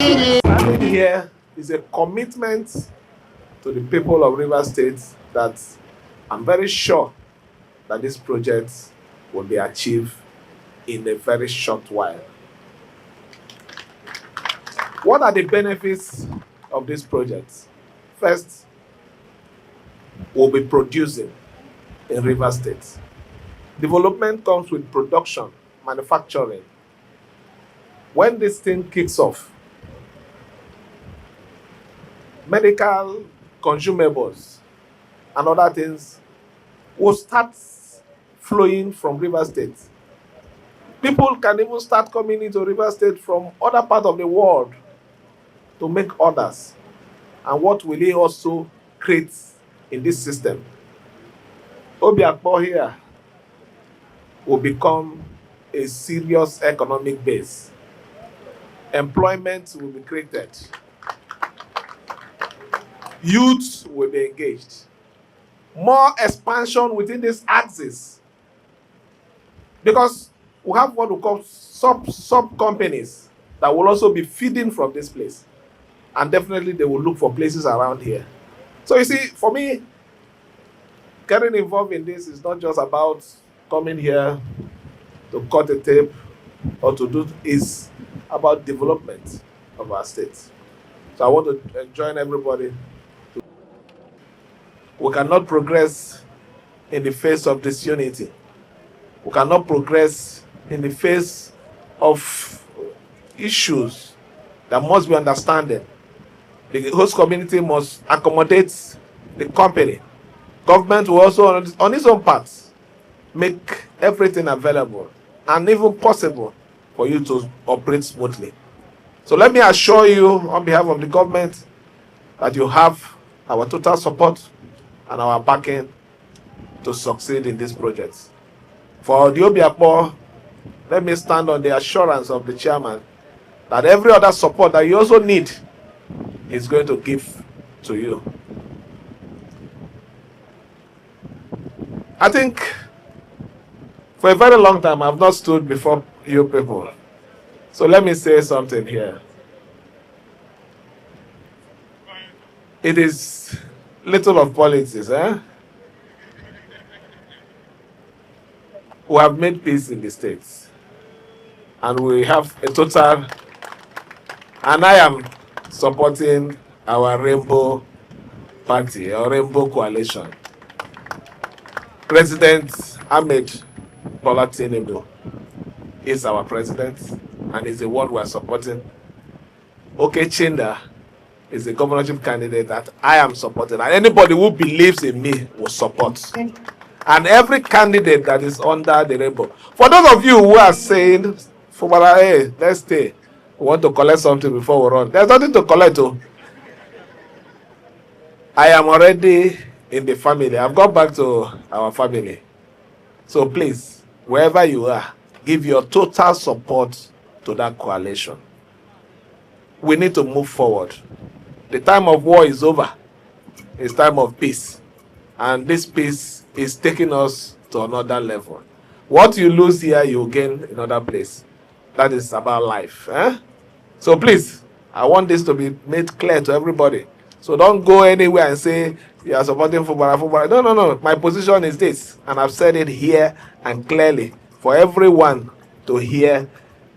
Standing here is a commitment to the people of Rivers State that I'm very sure that this project will be achieved in a very short while. What are the benefits of this project? First, we'll be producing in Rivers State. Development comes with production, manufacturing. When this thing kicks off, medical consumables and other things will start flowing from River State. People can even start coming into River State from other parts of the world to make orders. And what will it also create in this system? Obiakpo here will become a serious economic base. Employment will be created. Youth will be engaged. More expansion within this axis. Because we have what we call sub companies that will also be feeding from this place. And definitely they will look for places around here. So you see, for me, getting involved in this is not just about coming here to cut a tape or to do, is about development of our state. So I want to join everybody. We cannot progress in the face of disunity. We cannot progress in the face of issues that must be understanding. The host community must accommodate the company. Government will also, on its own part, make everything available and even possible for you to operate smoothly. So let me assure you on behalf of the government that you have our total support and our backing to succeed in this project. For the Obiakpo, let me stand on the assurance of the chairman that every other support that you also need is going to give to you. I think for a very long time I've not stood before you people. So let me say something here. It is little of politics, eh? We have made peace in the States. And we have a total, and I am supporting our Rainbow Party, our Rainbow Coalition. President Ahmed Bola Tinubu is our president and is the one we are supporting. Chinda is the governorship candidate that I am supporting, and anybody who believes in me will support. And every candidate that is under the rainbow. For those of you who are saying, Fubara, hey, let's stay. We want to collect something before we run. There's nothing to collect. Oh. I am already in the family. I've gone back to our family. So please, wherever you are, give your total support to that coalition. We need to move forward. The time of war is over. It's time of peace. And this peace is taking us to another level. What you lose here, you gain in another place. That is about life. Eh? So please, I want this to be made clear to everybody. So don't go anywhere and say you are supporting Fubara. No. My position is this. And I've said it here and clearly for everyone to hear.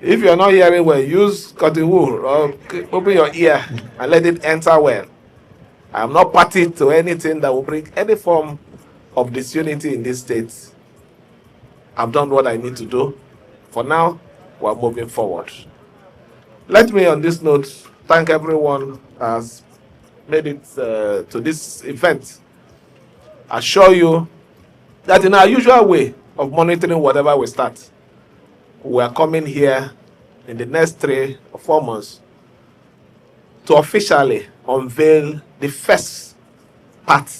If you're not hearing well, use cotton wool or open your ear and let it enter well. I am not party to anything that will bring any form of disunity in this state. I've done what I need to do. For now, we're moving forward. Let me, on this note, thank everyone who has made it to this event. I assure you that in our usual way of monitoring whatever we start, we are coming here in the next 3 or 4 months to officially unveil the first part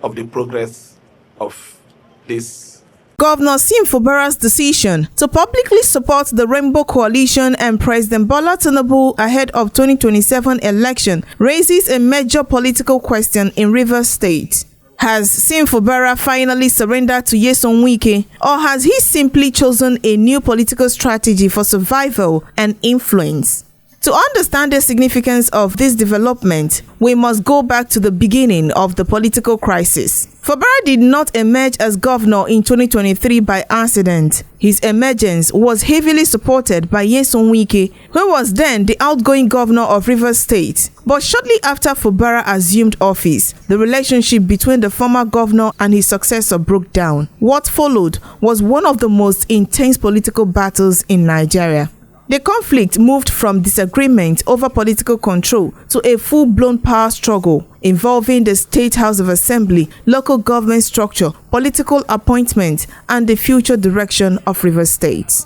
of the progress of this. Governor Fubara's decision to publicly support the Rainbow Coalition and President Bola Tinubu ahead of 2027 election raises a major political question in Rivers State. Has Fubara finally surrendered to Wike, or has he simply chosen a new political strategy for survival and influence? To understand the significance of this development, we must go back to the beginning of the political crisis. Fubara did not emerge as governor in 2023 by accident. His emergence was heavily supported by Wike, who was then the outgoing governor of Rivers State. But shortly after Fubara assumed office, the relationship between the former governor and his successor broke down. What followed was one of the most intense political battles in Nigeria. The conflict moved from disagreement over political control to a full-blown power struggle involving the State House of Assembly, local government structure, political appointments, and the future direction of Rivers State.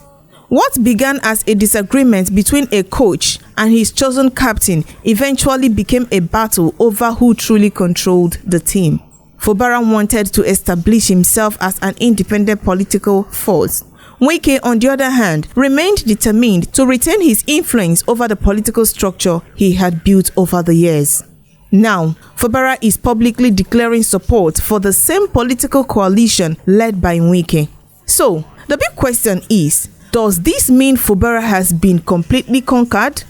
What began as a disagreement between a coach and his chosen captain eventually became a battle over who truly controlled the team. Fubara wanted to establish himself as an independent political force. Wike, on the other hand, remained determined to retain his influence over the political structure he had built over the years. Now, Fubara is publicly declaring support for the same political coalition led by Wike. So, the big question is, does this mean Fubara has been completely conquered?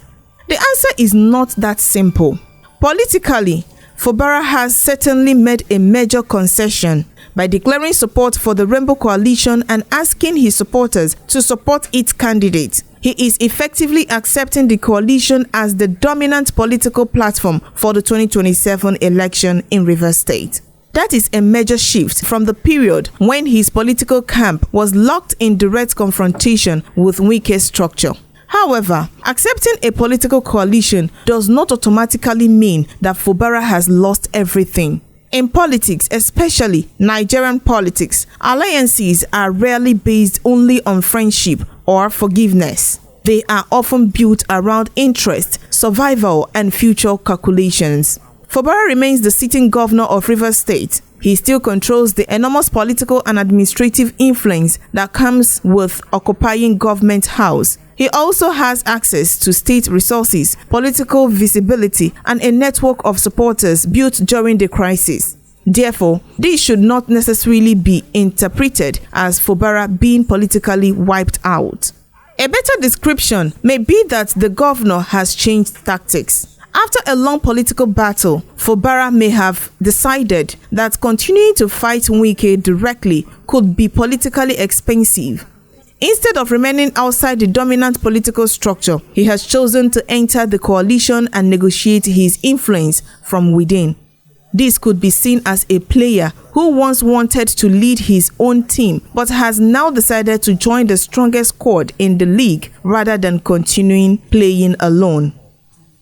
The answer is not that simple. Politically, Fubara has certainly made a major concession by declaring support for the Rainbow Coalition and asking his supporters to support its candidate. He is effectively accepting the coalition as the dominant political platform for the 2027 election in Rivers State. That is a major shift from the period when his political camp was locked in direct confrontation with Wike's structure. However, accepting a political coalition does not automatically mean that Fubara has lost everything. In politics, especially Nigerian politics, alliances are rarely based only on friendship or forgiveness. They are often built around interest, survival, and future calculations. Fubara remains the sitting governor of Rivers State. He still controls the enormous political and administrative influence that comes with occupying government house. He also has access to state resources, political visibility, and a network of supporters built during the crisis. Therefore, this should not necessarily be interpreted as Fubara being politically wiped out. A better description may be that the governor has changed tactics. After a long political battle, Fubara may have decided that continuing to fight Wike directly could be politically expensive. Instead of remaining outside the dominant political structure, he has chosen to enter the coalition and negotiate his influence from within. This could be seen as a player who once wanted to lead his own team but has now decided to join the strongest squad in the league rather than continuing playing alone.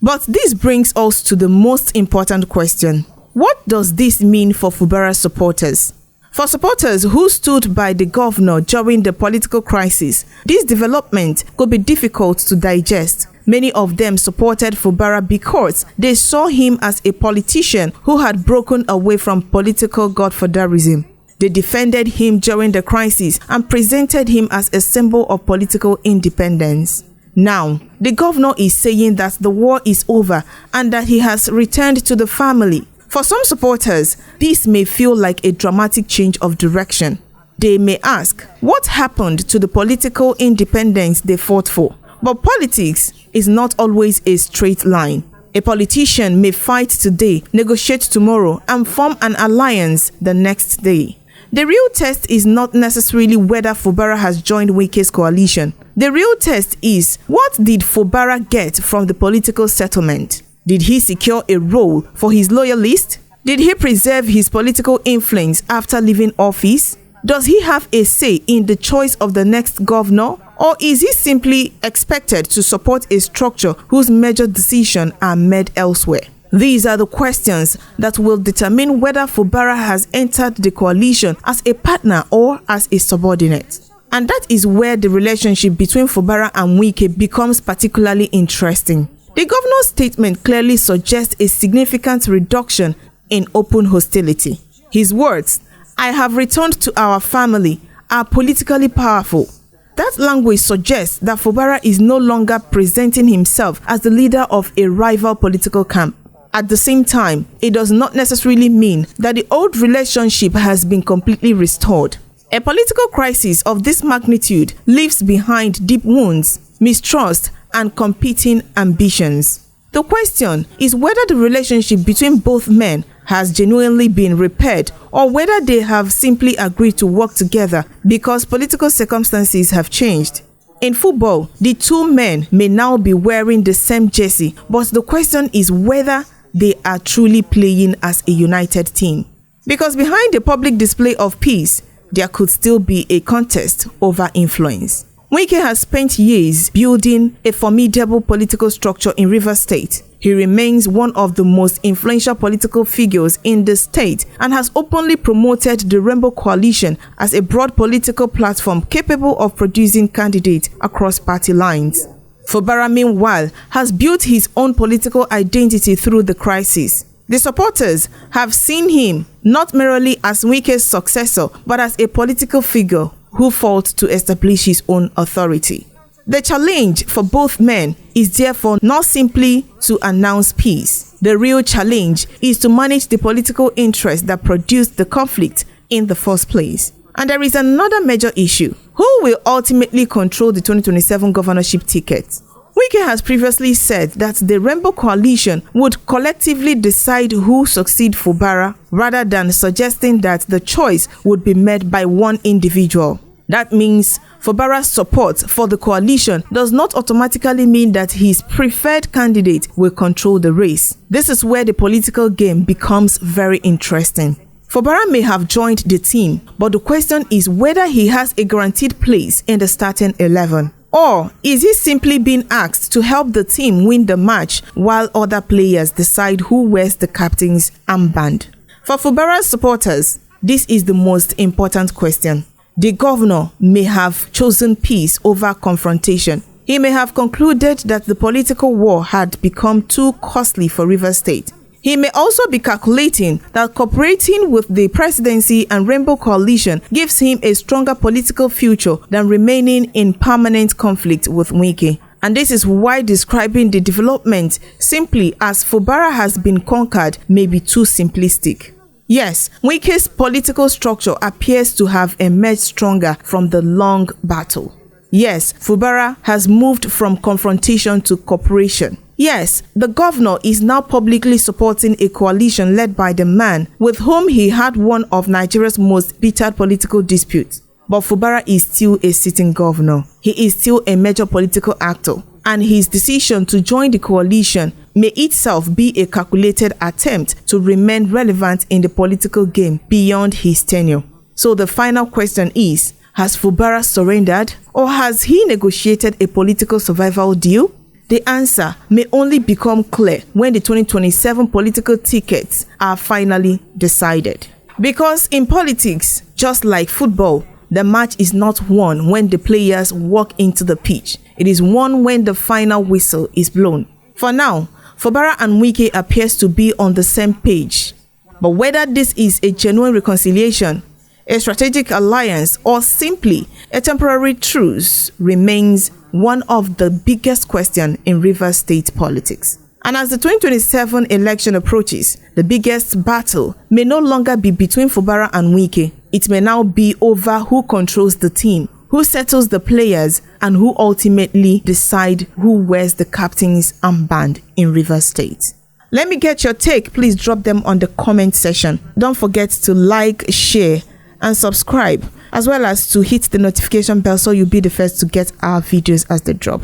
But this brings us to the most important question. What does this mean for Fubara supporters? For supporters who stood by the governor during the political crisis, this development could be difficult to digest. Many of them supported Fubara because they saw him as a politician who had broken away from political godfatherism. They defended him during the crisis and presented him as a symbol of political independence. Now, the governor is saying that the war is over and that he has returned to the family. For some supporters, this may feel like a dramatic change of direction. They may ask, what happened to the political independence they fought for? But politics is not always a straight line. A politician may fight today, negotiate tomorrow, and form an alliance the next day. The real test is not necessarily whether Fubara has joined Wike's coalition. The real test is, what did Fubara get from the political settlement? Did he secure a role for his loyalists? Did he preserve his political influence after leaving office? Does he have a say in the choice of the next governor? Or is he simply expected to support a structure whose major decisions are made elsewhere? These are the questions that will determine whether Fubara has entered the coalition as a partner or as a subordinate. And that is where the relationship between Fubara and Wike becomes particularly interesting. The governor's statement clearly suggests a significant reduction in open hostility. His words, "I have returned to our family," are politically powerful. That language suggests that Fubara is no longer presenting himself as the leader of a rival political camp. At the same time, it does not necessarily mean that the old relationship has been completely restored. A political crisis of this magnitude leaves behind deep wounds, mistrust, and competing ambitions. The question is whether the relationship between both men has genuinely been repaired or whether they have simply agreed to work together because political circumstances have changed. In football, the two men may now be wearing the same jersey, but the question is whether they are truly playing as a united team. Because behind the public display of peace, there could still be a contest over influence. Wike has spent years building a formidable political structure in Rivers State. He remains one of the most influential political figures in the state and has openly promoted the Rainbow Coalition as a broad political platform capable of producing candidates across party lines. Fubara, meanwhile, has built his own political identity through the crisis. The supporters have seen him not merely as Wike's successor, but as a political figure who fought to establish his own authority. The challenge for both men is therefore not simply to announce peace. The real challenge is to manage the political interests that produced the conflict in the first place. And there is another major issue. Who will ultimately control the 2027 governorship ticket? Wike has previously said that the Rainbow Coalition would collectively decide who succeeds Fubara rather than suggesting that the choice would be made by one individual. That means Fubara's support for the coalition does not automatically mean that his preferred candidate will control the race. This is where the political game becomes very interesting. Fubara may have joined the team, but the question is whether he has a guaranteed place in the starting 11. Or is he simply being asked to help the team win the match while other players decide who wears the captain's armband? For Fubara's supporters, this is the most important question. The governor may have chosen peace over confrontation. He may have concluded that the political war had become too costly for Rivers State. He may also be calculating that cooperating with the presidency and Rainbow Coalition gives him a stronger political future than remaining in permanent conflict with Wike. And this is why describing the development simply as Fubara has been conquered may be too simplistic. Yes, Wike's political structure appears to have emerged stronger from the long battle. Yes, Fubara has moved from confrontation to cooperation. Yes, the governor is now publicly supporting a coalition led by the man with whom he had one of Nigeria's most bitter political disputes. But Fubara is still a sitting governor. He is still a major political actor, and his decision to join the coalition may itself be a calculated attempt to remain relevant in the political game beyond his tenure. So the final question is, has Fubara surrendered, or has he negotiated a political survival deal? The answer may only become clear when the 2027 political tickets are finally decided. Because in politics, just like football, the match is not won when the players walk into the pitch. It is won when the final whistle is blown. For now, Fubara and Wike appears to be on the same page. But whether this is a genuine reconciliation, a strategic alliance, or simply a temporary truce remains one of the biggest questions in Rivers State politics. And as the 2027 election approaches, the biggest battle may no longer be between Fubara and Wike. It may now be over who controls the team, who settles the players, and who ultimately decide who wears the captain's armband in Rivers State. Let me get your take. Please drop them on the comment section. Don't forget to like, share, and subscribe, as well as to hit the notification bell so you'll be the first to get our videos as they drop.